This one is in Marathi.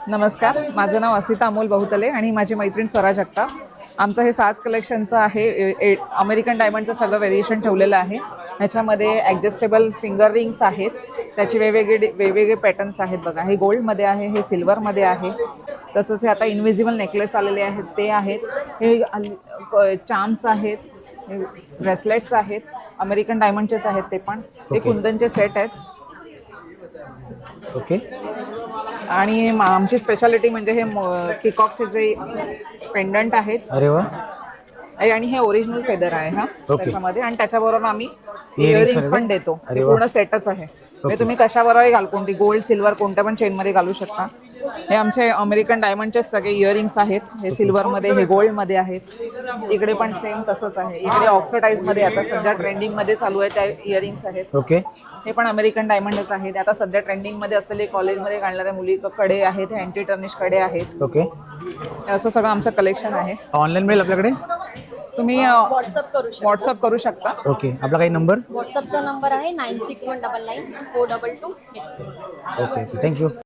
नमस्कार, माझं नाव असिता अमोल बहुतले आणि माझी मैत्रीण स्वरा जगताप. आमचं हे साज कलेक्शनचं आहे. अमेरिकन डायमंडचं सगळं व्हेरिएशन ठेवलेलं आहे. ह्याच्यामध्ये ॲडजस्टेबल फिंगर रिंग्स आहेत. त्याचे वेगवेगळे पॅटर्न्स आहेत. बघा, हे गोल्डमध्ये आहे, हे सिल्वरमध्ये आहे. तसंच हे आता इनविजिबल नेकलेस आलेले आहेत ते आहेत. हे चार्म्स आहेत, हे ब्रेसलेट्स आहेत, अमेरिकन डायमंडचेच आहेत ते पण. हे कुंदनचे सेट आहेत. ओके. आणि आमची स्पेशालिटी म्हणजे हे पिकॉकचे जे पेंडंट आहेत. अरे वा. आणि हे ओरिजिनल फेदर आहे हा त्याच्यामध्ये. आणि त्याच्याबरोबर आम्ही इयरिंग्स पण देतो. हे पूर्ण सेटच आहे. हे तुम्ही कशावरही घाल, कोणती गोल्ड सिल्वर कोणत्या पण चेनमध्ये घालू शकता. हे आमचे अमेरिकन डायमंडचे सगळे इयरिंग्स आहेत. हे सिल्वरमध्ये, हे गोल्डमध्ये आहेत. इकडे पण सेम तसंच आहे. इकडे ऑक्सिडाइजमध्ये आता सध्या ट्रेंडिंगमध्ये चालू आहे त्या इयरिंग्स आहेत. ओके. हे पण अमेरिकन डायमंडच आहेत. आता सध्या ट्रेंडिंगमध्ये असलेले कॉलेजमध्ये घालणाऱ्या मुली कडे आहेत. हे अँटी टर्निश कडे आहेत. ओके. असं सगळं आमचं कलेक्शन आहे. ऑनलाईन मिळेल आपल्याकडे? तुम्ही व्हॉट्सअप करू शकता. ओके. आपला काही नंबर? व्हॉट्सअपचा नंबर आहे 96199422. ओके. थँक्यू.